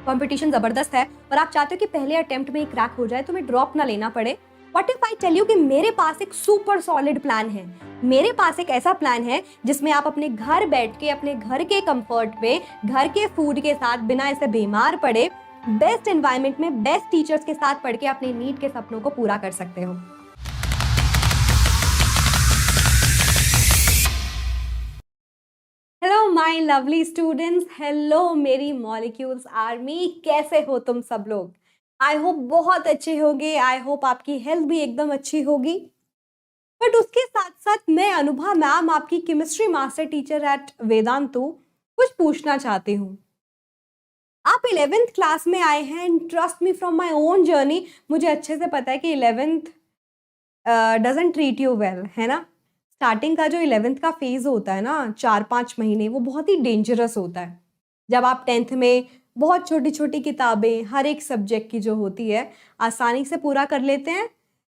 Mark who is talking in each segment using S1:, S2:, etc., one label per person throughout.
S1: Competition जबरदस्त है और आप चाहते हो कि पहले अटेम्प्ट में ही क्रैक हो जाए, तुम्हें ड्रॉप ना लेना पड़े। What if I tell you कि मेरे पास एक सुपर सॉलिड प्लान है। मेरे पास एक ऐसा प्लान है जिसमें आप अपने घर बैठ के, अपने घर के कंफर्ट में, घर के फूड के साथ, बिना ऐसे बीमार पड़े, बेस्ट एनवायरनमेंट में, बेस्ट टीचर्स के साथ पढ़ के अपने नीट के सपनों को पूरा कर सकते हो। Hello my lovely students, hello मेरी मॉलिक्यूल्स आर्मी, कैसे हो तुम सब लोग? आई होप बहुत अच्छे होंगे। आई होप आपकी हेल्थ भी एकदम अच्छी होगी। बट उसके साथ साथ मैं अनुभा मैम, आपकी chemistry master teacher at Vedantu, कुछ पूछना चाहती हूँ। आप 11th क्लास में आए हैं and trust me from my own journey, मुझे अच्छे से पता है कि 11th doesn't treat you well, है ना। स्टार्टिंग का जो 11th का फेज होता है ना, 4-5 महीने, वो बहुत ही डेंजरस होता है। जब आप 10th में बहुत छोटी छोटी किताबें हर एक सब्जेक्ट की जो होती है आसानी से पूरा कर लेते हैं,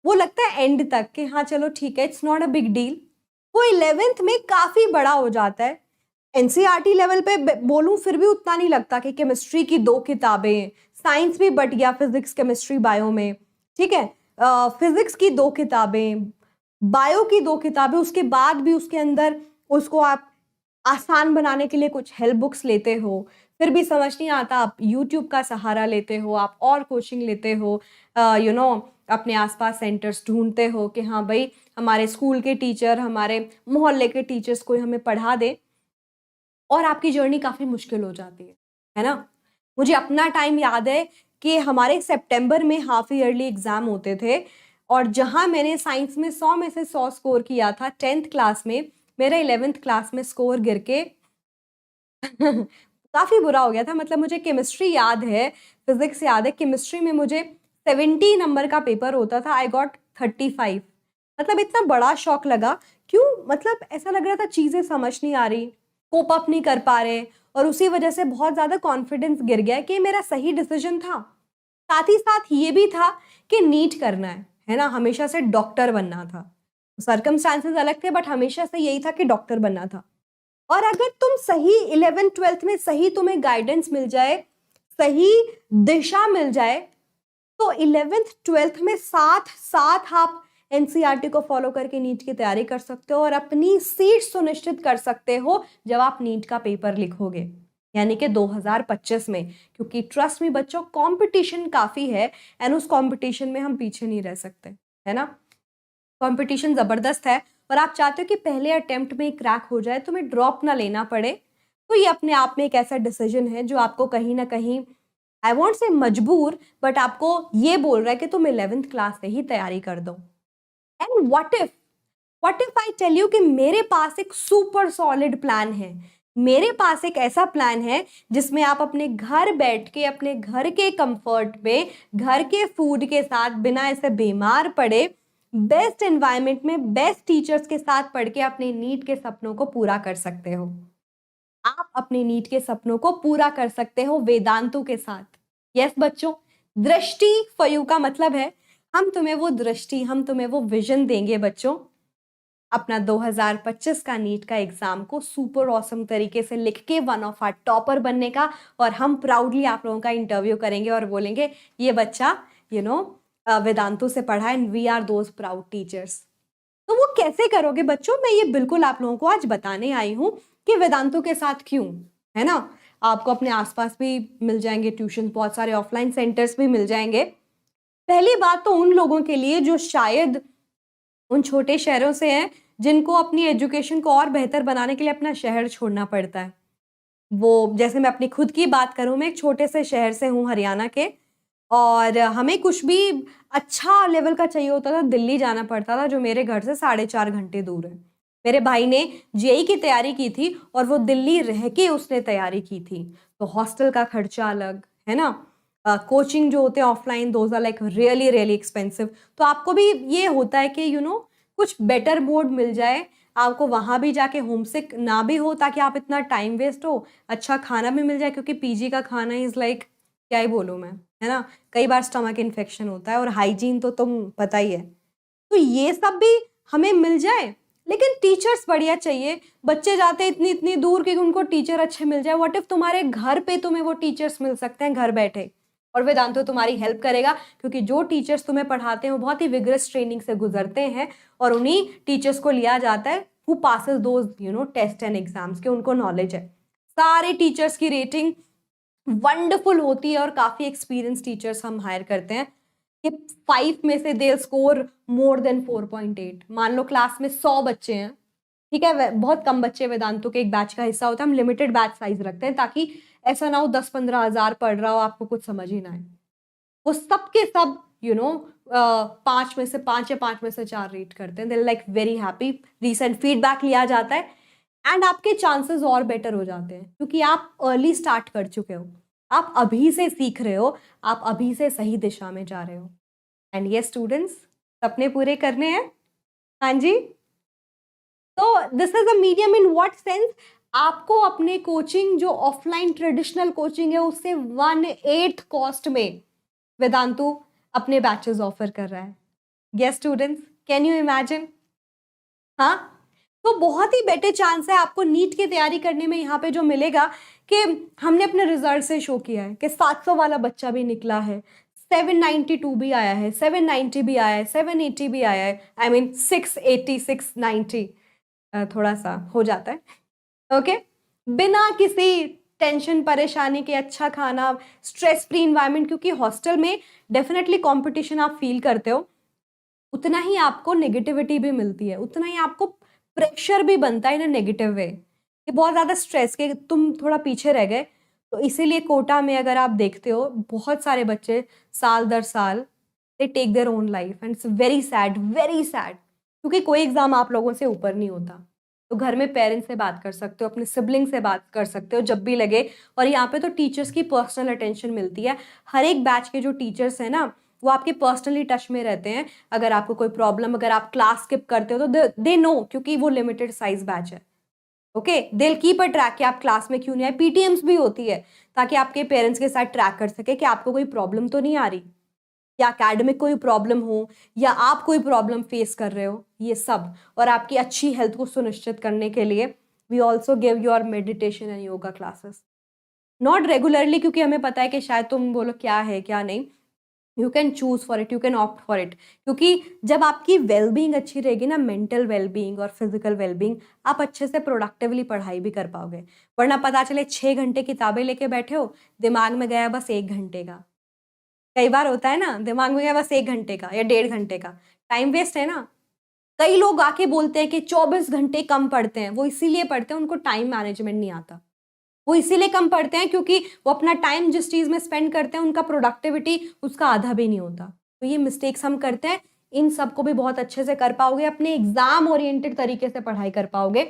S1: वो लगता है एंड तक कि हाँ चलो ठीक है, it's not a big deal. वो 11th में काफ़ी बड़ा हो जाता है। एनसीईआरटी लेवल पे बोलूँ फिर भी उतना नहीं लगता कि केमिस्ट्री की 2 किताबें, साइंस भी बट गया फिजिक्स केमिस्ट्री बायो में, ठीक है, फिजिक्स की 2 किताबें, बायो की 2 किताबें, उसके बाद भी उसके अंदर उसको आप आसान बनाने के लिए कुछ हेल्प बुक्स लेते हो, फिर भी समझ नहीं आता, आप यूट्यूब का सहारा लेते हो, आप और कोचिंग लेते हो, अपने आसपास सेंटर्स ढूंढते हो कि हाँ भाई हमारे स्कूल के टीचर, हमारे मोहल्ले के टीचर्स कोई हमें पढ़ा दे, और आपकी जर्नी काफ़ी मुश्किल हो जाती है ना। मुझे अपना टाइम याद है कि हमारे सितंबर में हाफ ईयरली एग्ज़ाम होते थे, और जहाँ मैंने साइंस में 100 में से 100 स्कोर किया था 10th क्लास में, मेरा 11th क्लास में स्कोर गिर के काफ़ी बुरा हो गया था। मतलब मुझे केमिस्ट्री याद है, फिज़िक्स याद है, केमिस्ट्री में मुझे 70 नंबर का पेपर होता था, आई गॉट 35। मतलब इतना बड़ा शॉक लगा। क्यों? मतलब ऐसा लग रहा था चीज़ें समझ नहीं आ रही, कोप अप नहीं कर पा रहे, और उसी वजह से बहुत ज़्यादा कॉन्फिडेंस गिर गया कि मेरा सही डिसीजन था। साथ ही साथ ये भी था कि नीट करना है ना, हमेशा से डॉक्टर बनना था। सर्कमस्टांसेस अलग थे बट हमेशा से यही था कि डॉक्टर बनना था। और अगर तुम सही 11th-12th में सही तुम्हें गाइडेंस मिल जाए, सही दिशा मिल जाए, तो 11th-12th में साथ साथ आप एनसीईआरटी को फॉलो करके नीट की तैयारी कर सकते हो और अपनी सीट सुनिश्चित कर सकते हो जब आप नीट का पेपर लिखोगे, यानी कि 2025 में। क्योंकि ट्रस्ट मी बच्चों, कंपटीशन काफ़ी है एंड उस कंपटीशन में हम पीछे नहीं रह सकते, है ना। कंपटीशन ज़बरदस्त है और आप चाहते हो कि पहले अटेम्प्ट में ही क्रैक हो जाए, तुम्हें ड्रॉप ना लेना पड़े, तो ये अपने आप में एक ऐसा डिसीजन है जो आपको कहीं ना कहीं, आई वॉन्ट से मजबूर, बट आपको ये बोल रहा है कि तुम 11th क्लास से ही तैयारी कर दो। And what if I tell you कि मेरे पास एक सुपर सॉलिड प्लान है। मेरे पास एक ऐसा प्लान है जिसमें आप अपने घर बैठ के, अपने घर के कंफर्ट में, घर के फूड के साथ, बिना ऐसे बीमार पड़े, बेस्ट एनवायरनमेंट में, बेस्ट टीचर्स के साथ पढ़ के अपने नीट के सपनों को पूरा कर सकते हो। आप अपने नीट के सपनों को पूरा कर सकते हो वेदांतु के साथ। यस बच्चों, दृष्टि फॉर यू का मतलब है हम तुम्हें वो दृष्टि, हम तुम्हें वो विजन देंगे बच्चों, अपना 2025 का नीट का एग्जाम को सुपर ऑसम तरीके से लिख के वन ऑफ आर टॉपर बनने का, और हम प्राउडली आप लोगों का इंटरव्यू करेंगे और बोलेंगे ये बच्चा वेदांतु से पढ़ा and we are those proud teachers. तो वो कैसे करोगे बच्चों, मैं ये बिल्कुल आप लोगों को आज बताने आई हूँ कि वेदांतु के साथ क्यों, है ना। आपको अपने आसपास भी मिल जाएंगे ट्यूशन, बहुत सारे ऑफलाइन सेंटर्स भी मिल जाएंगे। पहली बात तो उन लोगों के लिए जो शायद उन छोटे शहरों से हैं, जिनको अपनी एजुकेशन को और बेहतर बनाने के लिए अपना शहर छोड़ना पड़ता है। वो, जैसे मैं अपनी खुद की बात करूँ, मैं एक छोटे से शहर से हूँ, हरियाणा के, और हमें कुछ भी अच्छा लेवल का चाहिए होता था दिल्ली जाना पड़ता था, जो मेरे घर से 4.5 घंटे दूर है। मेरे भाई ने जेईई की तैयारी की थी और वो दिल्ली रह के उसने तैयारी की थी, तो हॉस्टल का खर्चा अलग, है ना। कोचिंग जो होते हैं offline, those are like really really expensive. तो आपको भी ये होता है कि कुछ बेटर बोर्ड मिल जाए, आपको वहाँ भी जाके होमसिक ना भी हो, ताकि आप इतना टाइम वेस्ट हो, अच्छा खाना भी मिल जाए, क्योंकि पीजी का खाना इज़ लाइक, क्या ही बोलूँ मैं, है ना। कई बार स्टमक इन्फेक्शन होता है और हाइजीन तो तुम पता ही है। तो ये सब भी हमें मिल जाए, लेकिन टीचर्स बढ़िया चाहिए। बच्चे जाते हैं इतनी इतनी दूर कि उनको टीचर अच्छे मिल जाए। व्हाट इफ तुम्हारे घर पे तुम्हें वो टीचर्स मिल सकते हैं घर बैठे, और वेदांतो तुम्हारी हेल्प करेगा, क्योंकि जो टीचर्स तुम्हें पढ़ाते हैं वो बहुत ही विगरस ट्रेनिंग से गुजरते हैं, और उन्हीं टीचर्स को लिया जाता है who passes those test and exams के, उनको नॉलेज है। सारे टीचर्स की रेटिंग वंडरफुल होती है, और काफी एक्सपीरियंस टीचर्स हम हायर करते हैं कि 5 में से दे स्कोर मोर देन 4.8। मान लो क्लास में 100 बच्चे हैं, ठीक है, बहुत कम बच्चे वेदांतों के एक बैच का हिस्सा होता है, हम लिमिटेड बैच साइज रखते हैं ताकि ऐसा ना हो 10-15 हजार पढ़ रहा हो आपको कुछ समझ ही ना आए। वो सब के सब 5 में से 5 या 5 में से 4 रेट करते हैं। They like very happy. Recent feedback लिया जाता है एंड आपके चांसेस और बेटर हो जाते हैं, क्योंकि आप अर्ली स्टार्ट कर चुके हो, आप अभी से सीख रहे हो, आप अभी से सही दिशा में जा रहे हो। एंड ये स्टूडेंट्स सपने पूरे करने हैं। हाँ जी, तो this is a medium in what sense, आपको अपने कोचिंग जो ऑफलाइन ट्रेडिशनल कोचिंग है उससे 1/8 कॉस्ट में वेदांतु अपने बैचेस ऑफर कर रहा है। Yes students, can you imagine? हाँ, तो बहुत ही बेटर चांस है आपको नीट की तैयारी करने में। यहाँ पे जो मिलेगा कि हमने अपने रिजल्ट से शो किया है कि 700 वाला बच्चा भी निकला है, 792 भी आया है, 790 भी आया है, 780 भी आया है, आई मीन 680 690 थोड़ा सा हो जाता है। ओके, बिना किसी टेंशन परेशानी के, अच्छा खाना, स्ट्रेस फ्री इन्वायरमेंट, क्योंकि हॉस्टल में डेफिनेटली कंपटीशन आप फील करते हो, उतना ही आपको नेगेटिविटी भी मिलती है, उतना ही आपको प्रेशर भी बनता है इन अ नेगेटिव वे कि बहुत ज़्यादा स्ट्रेस के तुम थोड़ा पीछे रह गए। तो इसीलिए कोटा में अगर आप देखते हो बहुत सारे बच्चे साल दर साल they take their own life, and it's very sad, very sad, क्योंकि कोई एग्जाम आप लोगों से ऊपर नहीं होता। तो घर में पेरेंट्स से बात कर सकते हो, अपने सिबलिंग से बात कर सकते हो जब भी लगे। और यहाँ पे तो टीचर्स की पर्सनल अटेंशन मिलती है। हर एक बैच के जो टीचर्स हैं ना, वो आपके पर्सनली टच में रहते हैं। अगर आपको कोई प्रॉब्लम, अगर आप क्लास स्किप करते हो तो दे नो, क्योंकि वो लिमिटेड साइज बैच है। Okay, they will keep a track कि आप क्लास में क्यों नहीं आए। पीटीएम्स भी होती है ताकि आपके पेरेंट्स के साथ ट्रैक कर सके कि आपको कोई प्रॉब्लम तो नहीं आ रही, या एकेडमिक कोई प्रॉब्लम हो, या आप कोई प्रॉब्लम फेस कर रहे हो, ये सब। और आपकी अच्छी हेल्थ को सुनिश्चित करने के लिए we also give your meditation and yoga classes, not regularly, क्योंकि हमें पता है कि शायद तुम बोलो क्या है क्या नहीं। You can choose for it, you can opt for it, क्योंकि जब आपकी वेलबींग अच्छी रहेगी ना, मेंटल वेलबींग और फिजिकल वेलबींग, आप अच्छे से प्रोडक्टिवली पढ़ाई भी कर पाओगे। वरना पता चले 6 घंटे किताबें लेके बैठे हो, दिमाग में गया बस 1 घंटे का। कई बार होता है ना, दिमाग में गया बस 1 घंटे का या 1.5 घंटे का, टाइम वेस्ट है ना। कई लोग आके बोलते हैं कि 24 घंटे कम पढ़ते हैं, वो इसीलिए पढ़ते हैं, उनको टाइम मैनेजमेंट नहीं आता। वो इसीलिए कम पढ़ते हैं क्योंकि वो अपना टाइम जिस चीज में स्पेंड करते हैं उनका प्रोडक्टिविटी उसका आधा भी नहीं होता। तो ये मिस्टेक्स हम करते हैं, इन सब को भी बहुत अच्छे से कर पाओगे, अपने एग्जाम ओरिएंटेड तरीके से पढ़ाई कर पाओगे।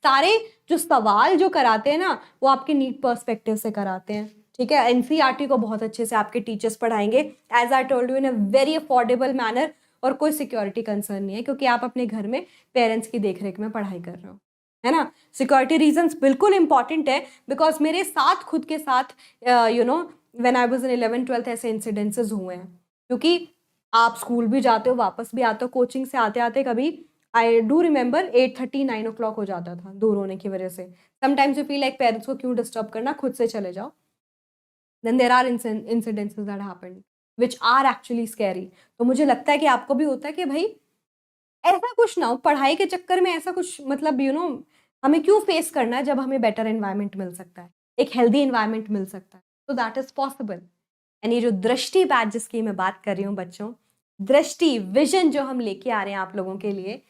S1: सारे जो सवाल जो कराते हैं ना, वो आपके नीट पर्सपेक्टिव से कराते हैं, ठीक है। एनसीईआरटी को बहुत अच्छे से आपके टीचर्स पढ़ाएंगे, as I told you, in a very affordable manner, और कोई सिक्योरिटी कंसर्न नहीं है, क्योंकि आप अपने घर में पेरेंट्स की देखरेख में पढ़ाई कर रहे हो, है ना। सिक्योरिटी रीजंस बिल्कुल इंपॉर्टेंट है, बिकॉज मेरे साथ खुद के साथ when I was in 11th-12th ऐसे इंसिडेंसेस हुए हैं। क्योंकि आप स्कूल भी जाते हो, वापस भी आते हो, कोचिंग से आते आते कभी आई डू रिमेंबर 8:30-9 o'clock हो जाता था दूर होने की वजह से। Sometimes you feel like parents को क्यों डिस्टर्ब करना, खुद से चले जाओ। Then there are incidences that happened which are actually scary. तो मुझे लगता है कि आपको भी होता है कि भाई ऐसा कुछ ना हो, पढ़ाई के चक्कर में ऐसा कुछ, मतलब हमें क्यों फेस करना है जब हमें बेटर एनवायरनमेंट मिल सकता है, एक हेल्दी एनवायरनमेंट मिल सकता है। तो दैट इज पॉसिबल। एंड ये जो दृष्टि बैच जिसकी मैं बात कर रही हूँ बच्चों, दृष्टि विजन जो हम लेके आ रहे हैं आप लोगों के लिए,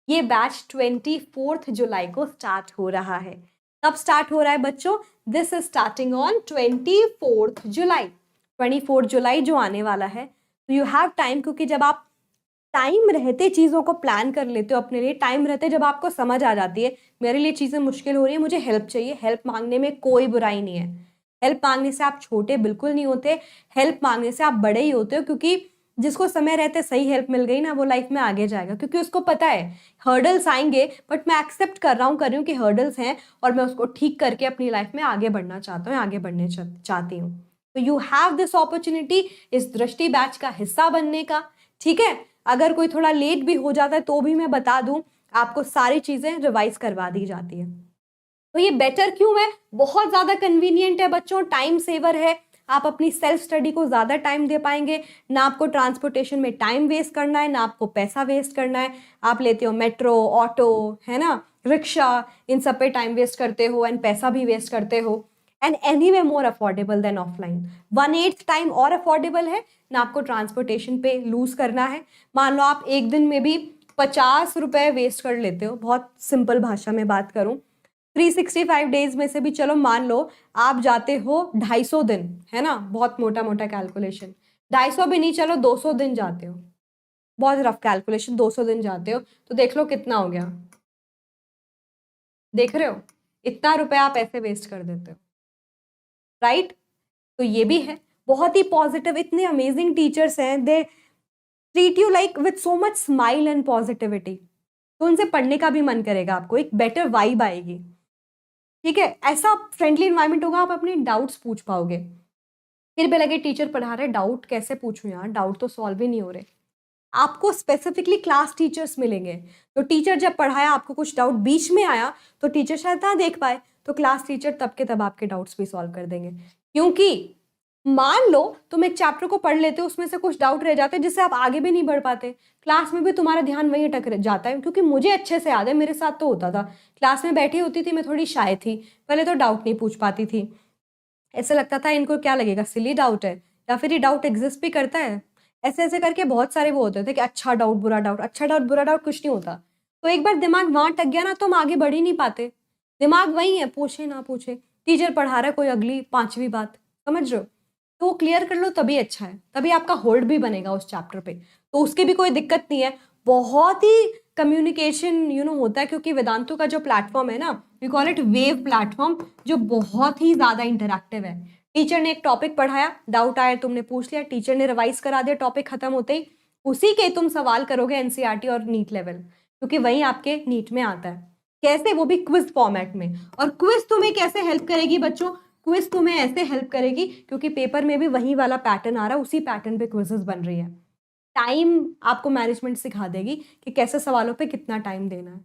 S1: ये बैच 24 जुलाई को स्टार्ट हो रहा है। कब स्टार्ट हो रहा है बच्चों? दिस इज स्टार्टिंग ऑन 24 जुलाई। 24 जुलाई जो आने वाला है, तो यू हैव टाइम, क्योंकि जब आप टाइम रहते चीज़ों को प्लान कर लेते हो अपने लिए, टाइम रहते जब आपको समझ आ जाती है मेरे लिए चीज़ें मुश्किल हो रही है, मुझे हेल्प चाहिए, हेल्प मांगने में कोई बुराई नहीं है। हेल्प मांगने से आप छोटे बिल्कुल नहीं होते, हेल्प मांगने से आप बड़े ही होते हो, क्योंकि जिसको समय रहते सही हेल्प मिल गई ना, वो लाइफ में आगे जाएगा, क्योंकि उसको पता है हर्डल्स आएंगे, बट मैं एक्सेप्ट कर रही हूँ कि हर्डल्स हैं, और मैं उसको ठीक करके अपनी लाइफ में आगे बढ़ना चाहता हूँ, आगे बढ़ने चाहती हूँ। तो यू हैव दिस अपॉर्चुनिटी इस दृष्टि बैच का हिस्सा बनने का, ठीक है। अगर कोई थोड़ा लेट भी हो जाता है तो भी मैं बता दूं, आपको सारी चीजें रिवाइज करवा दी जाती है। तो ये बेटर क्यों है? बहुत ज्यादा कन्वीनियंट है बच्चों, टाइम सेवर है, आप अपनी सेल्फ स्टडी को ज्यादा टाइम दे पाएंगे, ना आपको ट्रांसपोर्टेशन में टाइम वेस्ट करना है, ना आपको पैसा वेस्ट करना है। आप लेते हो मेट्रो, ऑटो, है ना, रिक्शा, इन सब पे टाइम वेस्ट करते हो एंड पैसा भी वेस्ट करते हो। And any way more affordable then offline, 1/8 time और अफोर्डेबल है, ना आपको ट्रांसपोर्टेशन पे लूज करना है। मान लो आप एक दिन में भी 50 रुपए वेस्ट कर लेते हो, बहुत सिंपल भाषा में बात करूं, 365 डेज में से भी चलो मान लो आप जाते हो 250 दिन, है ना, बहुत मोटा मोटा कैलकुलेशन, 250 भी नहीं, चलो 200 दिन जाते हो, बहुत रफ कैलकुलेशन, 200 दिन जाते हो, तो देख लो कितना हो गया, देख रहे हो, इतना रुपए आप ऐसे वेस्ट कर देते हो, राइट? तो ये भी है, बहुत ही पॉजिटिव, इतने अमेजिंग टीचर्स हैं, they treat you like with so much smile and positivity, तो उनसे पढ़ने का भी मन करेगा, आपको एक बेटर वाइब आएगी, ठीक है, ऐसा फ्रेंडली इन्वायरमेंट होगा, आप अपने डाउट्स पूछ पाओगे। फिर भी लगे टीचर पढ़ा रहे, डाउट कैसे पूछूं यार, डाउट तो सॉल्व ही नहीं हो रहे, आपको स्पेसिफिकली क्लास टीचर्स मिलेंगे, तो टीचर जब पढ़ाया आपको कुछ डाउट बीच में आया तो टीचर शायद ना देख पाए, तो क्लास टीचर तब के तब आपके डाउट्स भी सॉल्व कर देंगे। क्योंकि मान लो तुम एक चैप्टर को पढ़ लेते हो, उसमें से कुछ डाउट रह जाते हैं जिससे आप आगे भी नहीं बढ़ पाते, क्लास में भी तुम्हारा ध्यान वहीं अटक जाता है। क्योंकि मुझे अच्छे से याद है, मेरे साथ तो होता था, क्लास में बैठी होती थी, मैं थोड़ी शाय थी, पहले तो डाउट नहीं पूछ पाती थी, ऐसा लगता था इनको क्या लगेगा, सिली डाउट है, या फिर ये डाउट एग्जिस्ट भी करता है, ऐसे ऐसे करके बहुत सारे वो होते थे कि अच्छा डाउट बुरा डाउट, अच्छा डाउट बुरा डाउट कुछ नहीं होता। तो एक बार दिमाग वहां टक गया ना तो हम आगे बढ़ ही नहीं पाते, दिमाग वही है, पूछे ना पूछे, टीचर पढ़ा रहा है कोई अगली 5वीं बात, समझ रहे हो, तो क्लियर कर लो तभी अच्छा है, तभी आपका होल्ड भी बनेगा उस चैप्टर पे, तो उसकी भी कोई दिक्कत नहीं है। बहुत ही कम्युनिकेशन होता है, क्योंकि वेदांतु का जो प्लेटफॉर्म है ना, we call it wave platform, जो बहुत ही ज्यादा इंटरैक्टिव है। टीचर ने एक टॉपिक पढ़ाया, डाउट आया, तुमने पूछ लिया, टीचर ने रिवाइज करा दिया टॉपिक खत्म होते ही, उसी के तुम सवाल करोगे एनसीईआरटी और नीट लेवल, क्योंकि वही आपके नीट में आता है। कैसे? वो भी क्विज फॉर्मेट में। और क्विज तुम्हें कैसे हेल्प करेगी बच्चों? क्विज तुम्हें ऐसे हेल्प करेगी क्योंकि पेपर में भी वही वाला पैटर्न आ रहा है, उसी पैटर्न पे क्विजेस बन रही है। टाइम आपको मैनेजमेंट सिखा देगी कि कैसे सवालों पे कितना टाइम देना है,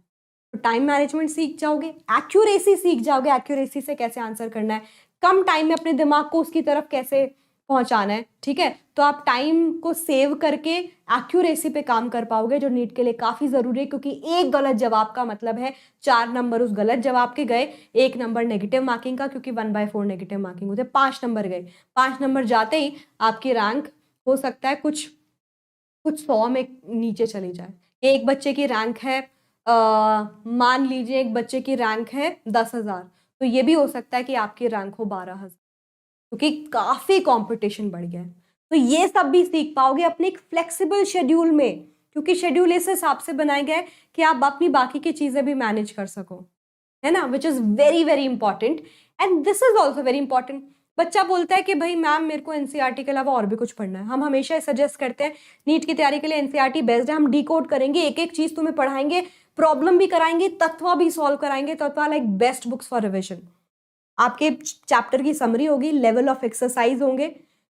S1: तो टाइम मैनेजमेंट सीख जाओगे, एक्यूरेसी सीख जाओगे, एक्यूरेसी से कैसे आंसर करना है, कम टाइम में अपने दिमाग को उसकी तरफ कैसे पहुंचाना है, ठीक है, तो आप टाइम को सेव करके एक्यूरेसी पे काम कर पाओगे, जो नीट के लिए काफी जरूरी है, क्योंकि एक गलत जवाब का मतलब है 4 नंबर उस गलत जवाब के गए, 1 नंबर नेगेटिव मार्किंग का, क्योंकि 1/4 नेगेटिव मार्किंग होते, 5 नंबर गए, 5 नंबर जाते ही आपकी रैंक हो सकता है कुछ 100 में नीचे चली जाए। एक बच्चे की रैंक है मान लीजिए एक बच्चे की रैंक है 10,000, तो ये भी हो सकता है कि आपकी रैंक हो 12,000, क्योंकि काफी कंपटीशन बढ़ गया है। तो ये सब भी सीख पाओगे अपने एक फ्लेक्सिबल शेड्यूल में, क्योंकि शेड्यूल इस हिसाब से बनाया गया है कि आप अपनी बाकी की चीजें भी मैनेज कर सको, है ना, which is very very important. And this is also very important. बच्चा बोलता है कि भाई मैम मेरे को एनसीईआरटी के अलावा और भी कुछ पढ़ना है, हम हमेशा सजेस्ट करते हैं नीट की तैयारी के लिए एनसीईआरटी बेस्ड है, हम डिकोड करेंगे, एक एक चीज तुम्हें पढ़ाएंगे, प्रॉब्लम भी कराएंगे, तत्व भी सॉल्व कराएंगे, तत्व like best books for revision, आपके चैप्टर की समरी होगी, लेवल ऑफ एक्सरसाइज होंगे,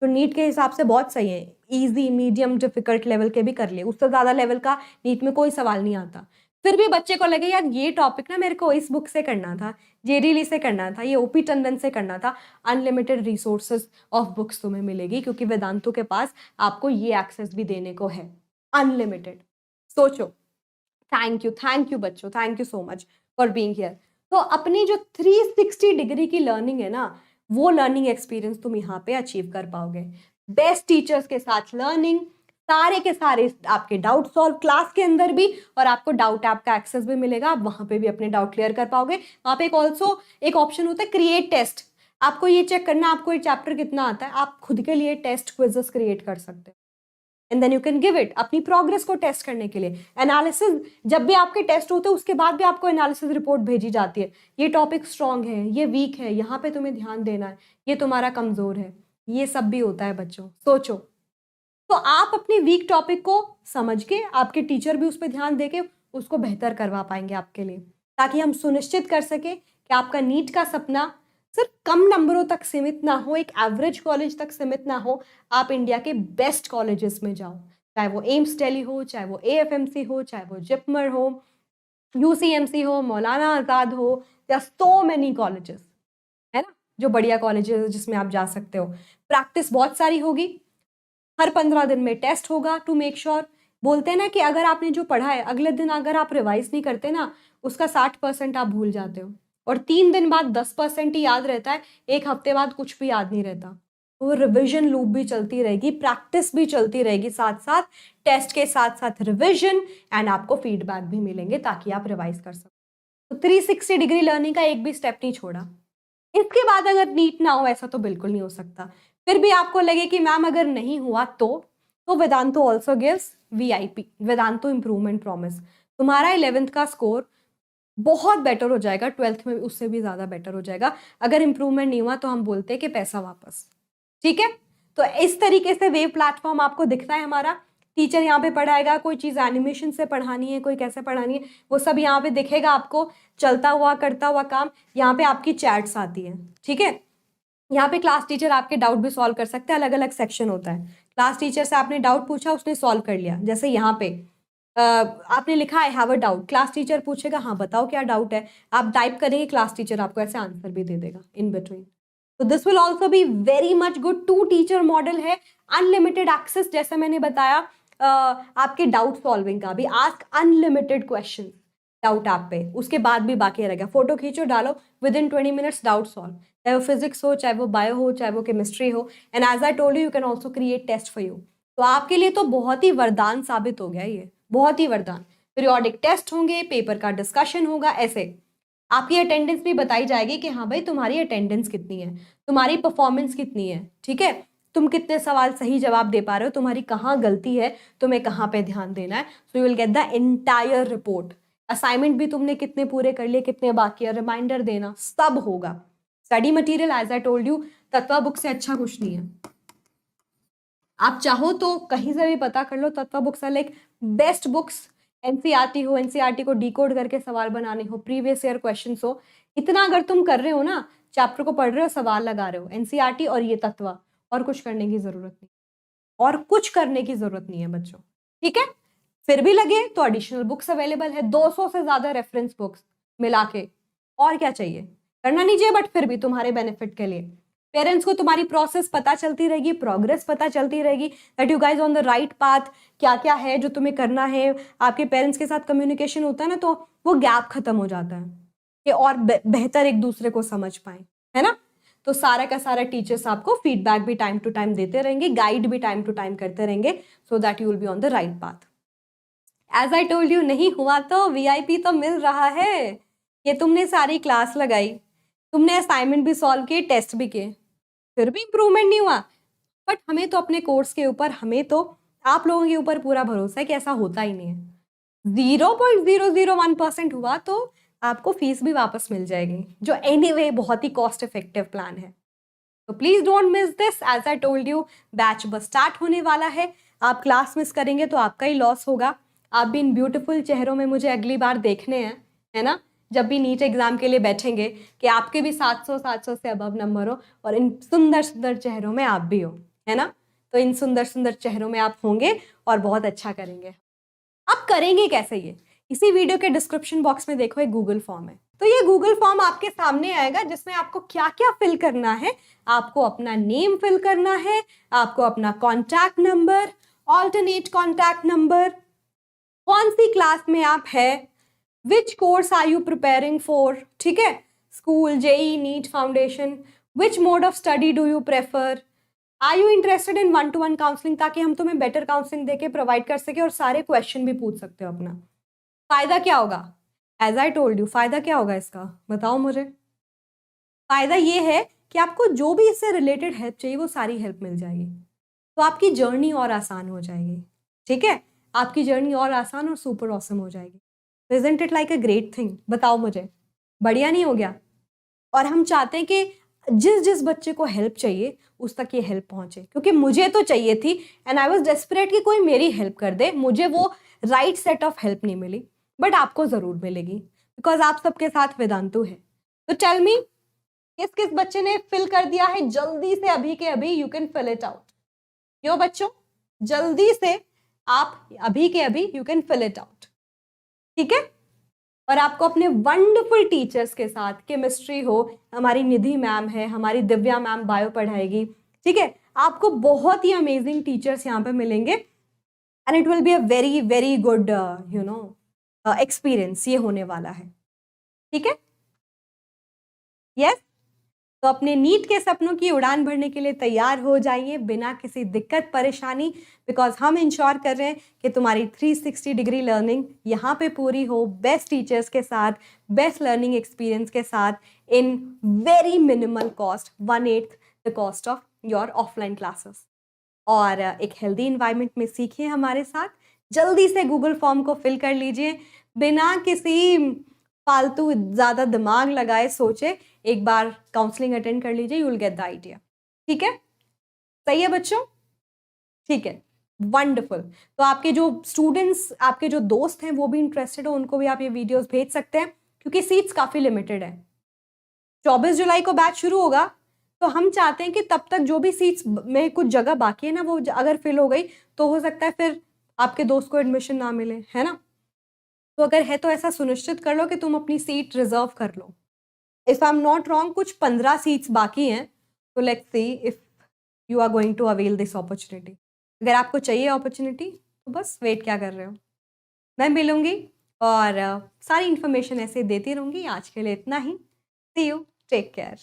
S1: तो नीट के हिसाब से बहुत सही है, इजी मीडियम डिफिकल्ट लेवल के भी कर लिए, उससे ज्यादा लेवल का नीट में कोई सवाल नहीं आता। फिर भी बच्चे को लगे यार ये टॉपिक ना मेरे को इस बुक से करना था, जेडीली से करना था, ये ओपी टंडन से करना था, अनलिमिटेड रिसोर्सेज ऑफ बुक्स तुम्हें मिलेगी, क्योंकि वेदांतु के पास आपको ये एक्सेस भी देने को है, अनलिमिटेड। सोचो, थैंक यू बच्चों, thank you so much for being here. तो अपनी जो 360 डिग्री की लर्निंग है ना, वो लर्निंग एक्सपीरियंस तुम यहाँ पे अचीव कर पाओगे, बेस्ट टीचर्स के साथ लर्निंग, सारे के सारे आपके डाउट सॉल्व क्लास के अंदर भी, और आपको डाउट ऐप का एक्सेस भी मिलेगा, आप वहां पे भी अपने डाउट क्लियर कर पाओगे। वहां पे एक ऑप्शन होता है क्रिएट टेस्ट, आपको ये चेक करना आपको ये चैप्टर कितना आता है, आप खुद के लिए टेस्ट क्विजेस क्रिएट कर सकते हो, and then you can give it, अपनी प्रोग्रेस को टेस्ट करने के लिए। एनालिसिस, जब भी आपके टेस्ट होते हैं उसके बाद भी आपको एनालिसिस रिपोर्ट भेजी जाती है, ये टॉपिक स्ट्रांग है, ये वीक है, यहाँ पे तुम्हें ध्यान देना है, ये तुम्हारा कमजोर है, ये सब भी होता है बच्चों। सोचो, तो आप अपने वीक टॉपिक को समझ के, आपके टीचर भी उस पर ध्यान देके उसको बेहतर करवा पाएंगे आपके लिए, ताकि हम सुनिश्चित कर सके कि आपका नीट का सपना सिर्फ कम नंबरों तक सीमित ना हो, एक एवरेज कॉलेज तक सीमित ना हो, आप इंडिया के बेस्ट कॉलेजेस में जाओ, चाहे वो एम्स दिल्ली हो, चाहे वो एएफएमसी हो, चाहे वो जिपमर हो, यूसीएमसी हो, मौलाना आजाद हो, या सो मेनी कॉलेजेस, है ना, जो बढ़िया कॉलेजेस जिसमें आप जा सकते हो। प्रैक्टिस बहुत सारी होगी, हर 15 दिन में टेस्ट होगा टू मेक श्योर। बोलते हैं ना कि अगर आपने जो पढ़ा है अगले दिन अगर आप रिवाइज नहीं करते ना, उसका 60% आप भूल जाते हो, और 3 दिन बाद 10% ही याद रहता है, एक हफ्ते बाद कुछ भी याद नहीं रहता। तो रिविजन लूप भी चलती रहेगी, प्रैक्टिस भी चलती रहेगी, साथ साथ टेस्ट के साथ साथ रिविजन, एंड आपको फीडबैक भी मिलेंगे ताकि आप रिवाइज कर सको। तो 360 डिग्री लर्निंग का एक भी स्टेप नहीं छोड़ा। इसके बाद अगर नीट ना हो, ऐसा तो बिल्कुल नहीं हो सकता। फिर भी आपको लगे कि मैम अगर नहीं हुआ तो वेदांतो also gives VIP, वेदांतो improvement promise. तुम्हारा 11th का स्कोर बहुत बेटर हो जाएगा, 12th में उससे भी ज्यादा बेटर हो जाएगा। अगर इंप्रूवमेंट नहीं हुआ तो हम बोलते हैं कि पैसा वापस। ठीक है, तो इस तरीके से वेव प्लेटफॉर्म आपको दिखता है हमारा। टीचर यहाँ पे पढ़ाएगा, कोई चीज एनिमेशन से पढ़ानी है, कोई कैसे पढ़ानी है, वो सब यहाँ पे दिखेगा आपको, चलता हुआ करता हुआ काम। यहाँ पे आपकी चैट्स आती है, ठीक है। यहाँ पे क्लास टीचर आपके डाउट भी सॉल्व कर सकते हैं, अलग अलग सेक्शन होता है। क्लास टीचर से आपने डाउट पूछा, उसने सॉल्व कर लिया। जैसे यहाँ पे आपने लिखा I have a doubt, class teacher पूछेगा हाँ बताओ क्या डाउट है, आप टाइप करेंगे, क्लास टीचर आपको ऐसे आंसर भी दे देगा इन बिटवीन। तो this will also be very much good. 2 teacher model है, अनलिमिटेड एक्सेस, जैसे मैंने बताया आपके डाउट सॉल्विंग का भी, आस्क अनलिमिटेड क्वेश्चन डाउट आप पे, उसके बाद भी बाकी रहेगा। फोटो खींचो, डालो, with in 20 minutes doubt solve, चाहे वो फिजिक्स हो, चाहे वो बायो हो, चाहे वो केमिस्ट्री हो। And as I told you, you can also create test for you. तो आपके लिए तो बहुत ही वरदान साबित हो गया ये, बहुत ही वरदान। पीरियोडिक टेस्ट होंगे, पेपर का डिस्कशन होगा, ऐसे आपकी अटेंडेंस भी बताई जाएगी कि हाँ भाई तुम्हारी अटेंडेंस कितनी है, तुम्हारी परफॉर्मेंस कितनी है, ठीक है, तुम कितने सवाल सही जवाब दे पा रहे हो, तुम्हारी कहाँ गलती है, तुम्हें कहाँ पे ध्यान देना है। So you will get the entire report. Assignment भी तुमने कितने पूरे कर लिए, कितने बाकी है, रिमाइंडर देना, सब होगा। Study material as I told you, Tattva book से अच्छा कुछ नहीं है। आप चाहो तो कहीं से भी पता कर लो, Tattva books are like best books. NCERT हो, एनसीईआरटी को डिकोड करके सवाल बनाने हो, प्रीवियस ईयर क्वेश्चंस हो, इतना अगर तुम कर रहे हो ना, चैप्टर को पढ़ रहे हो, सवाल लगा रहे हो, एनसीईआरटी और ये तत्वा, और कुछ करने की जरूरत नहीं, और कुछ करने की जरूरत नहीं है बच्चों, ठीक है। फिर भी लगे तो एडिशनल बुक्स अवेलेबल है, 200 से ज्यादा रेफरेंस बुक्स मिला के, और क्या चाहिए। करना नहीं चाहिए, बट फिर भी तुम्हारे बेनिफिट के लिए, पेरेंट्स को तुम्हारी प्रोसेस पता चलती रहेगी, प्रोग्रेस पता चलती रहेगी, that you guys on the right path, क्या क्या है जो तुम्हें करना है। आपके पेरेंट्स के साथ कम्युनिकेशन होता है ना, तो वो गैप खत्म हो जाता है कि और बेहतर एक दूसरे को समझ पाए, है ना। तो सारा का सारा टीचर्स आपको फीडबैक भी टाइम टू टाइम देते रहेंगे, गाइड भी टाइम टू टाइम करते रहेंगे, so that you will be on the right path. As I told you, नहीं हुआ तो वीआईपी तो मिल रहा है। ये तुमने सारी क्लास लगाई, तुमने असाइनमेंट भी सॉल्व किए, टेस्ट भी किए, फिर भी इंप्रूवमेंट नहीं हुआ, बट हमें तो अपने कोर्स के ऊपर, हमें तो आप लोगों के ऊपर पूरा भरोसा है कि ऐसा होता ही नहीं है। 0.001% हुआ तो आपको फीस भी वापस मिल जाएगी, जो एनीवे बहुत ही कॉस्ट इफेक्टिव प्लान है। तो please don't miss this. As I told you, batch बस स्टार्ट होने वाला है, आप क्लास मिस करेंगे तो आपका ही लॉस होगा। आप भी इन ब्यूटीफुल चेहरों में मुझे अगली बार देखने हैं, है ना, जब भी नीट एग्जाम के लिए बैठेंगे, कि आपके भी 700 से अबव नंबर हो, और इन सुंदर सुंदर चेहरों में आप भी हो, है ना। तो इन सुंदर सुंदर चेहरों में आप होंगे और बहुत अच्छा करेंगे। आप करेंगे कैसे ये, इसी वीडियो के डिस्क्रिप्शन बॉक्स में देखो एक गूगल फॉर्म है। तो ये गूगल फॉर्म आपके सामने आएगा, जिसमें आपको क्या क्या फिल करना है। आपको अपना नेम फिल करना है, आपको अपना contact number, alternate contact number, कौन सी क्लास में आप है, which course are you preparing for, ठीक है, school, JEE, NEET, foundation, which mode of study do you prefer, are you interested in 1-to-1 counselling, ताकि हम तुम्हें बेटर काउंसलिंग देके प्रोवाइड कर सके, और सारे क्वेश्चन भी पूछ सकते हो अपना। फायदा क्या होगा, एज आई टोल्ड यू, फायदा क्या होगा इसका, बताओ मुझे। फायदा ये है कि आपको जो भी इससे रिलेटेड हेल्प चाहिए वो सारी हेल्प मिल जाएगी, तो आपकी जर्नी और आसान हो जाएगी, ठीक है, आपकी जर्नी और आसान और सुपर ऑसम हो जाएगी। Isn't it like a great thing, बताओ मुझे, बढ़िया नहीं हो गया। और हम चाहते हैं कि जिस जिस बच्चे को हेल्प चाहिए उस तक ये हेल्प पहुंचे, क्योंकि मुझे तो चाहिए थी, एंड आई वाज डेस्परेट कि कोई मेरी हेल्प कर दे। मुझे वो राइट सेट ऑफ हेल्प नहीं मिली, बट आपको जरूर मिलेगी, बिकॉज आप सबके साथ वेदांतु है। तो टेल मी, किस किस बच्चे ने फिल कर दिया है जल्दी से, अभी के अभी, you can fill it out. Yo बच्चों, जल्दी से आप अभी के अभी you can fill it out, ठीक है। और आपको अपने वंडरफुल टीचर्स के साथ, केमिस्ट्री हो, हमारी निधि मैम है, हमारी दिव्या मैम बायो पढ़ाएगी, ठीक है, आपको बहुत ही अमेजिंग टीचर्स यहाँ पे मिलेंगे and it will be a very very good you know experience ये होने वाला है, ठीक है। यस, तो अपने नीट के सपनों की उड़ान भरने के लिए तैयार हो जाइए बिना किसी दिक्कत परेशानी, बिकॉज हम इंश्योर कर रहे हैं कि तुम्हारी 360 डिग्री लर्निंग यहाँ पे पूरी हो, बेस्ट टीचर्स के साथ, बेस्ट लर्निंग एक्सपीरियंस के साथ, in very minimal cost, 1/8 the cost of your offline classes. और एक हेल्दी इन्वायरमेंट में सीखिए हमारे साथ। जल्दी से गूगल फॉर्म को फिल कर लीजिए बिना किसी फालतू ज़्यादा दिमाग लगाए सोचे, एक बार काउंसलिंग अटेंड कर लीजिए, you will get the idea, ठीक है। सही है बच्चों, ठीक है, वंडरफुल। तो आपके जो स्टूडेंट्स, आपके जो दोस्त हैं वो भी इंटरेस्टेड हो, उनको भी आप ये वीडियोस भेज सकते हैं, क्योंकि सीट्स काफ़ी लिमिटेड है। 24 जुलाई को बैच शुरू होगा, तो हम चाहते हैं कि तब तक जो भी सीट्स में कुछ जगह बाकी है ना, वो अगर फिल हो गई तो हो सकता है फिर आपके दोस्त को एडमिशन ना मिले, है ना। तो अगर है तो ऐसा सुनिश्चित कर लो कि तुम अपनी सीट रिजर्व कर लो। If I am not wrong, कुछ 15 सीट्स बाकी हैं, तो let's see if you are going to avail this opportunity. अगर आपको चाहिए अपॉर्चुनिटी तो बस वेट क्या कर रहे हो, मैं मिलूंगी और सारी इन्फॉर्मेशन ऐसे देती रहूंगी। आज के लिए इतना ही, सी यू, टेक केयर।